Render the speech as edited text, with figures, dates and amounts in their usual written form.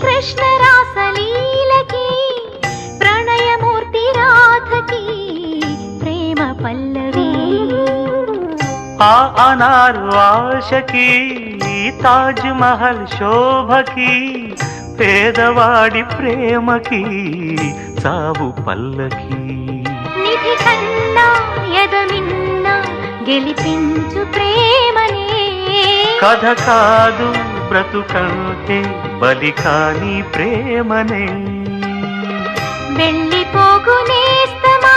కృష్ణ రాసలీలకి ప్రణయమూర్తి రాధకి ప్రేమ పల్లవి ఆ అనారు ఆశకి తాజ్ మహల్ శోభకి పేదవాడి ప్రేమకి సావు పల్లకి నిధి కన్నా ఎదమిన్న గెలిపించు ప్రేమనే కథ కాదు బ్రతుకంటే బలి కాని ప్రేమనే వెళ్ళిపోగు నేస్తమా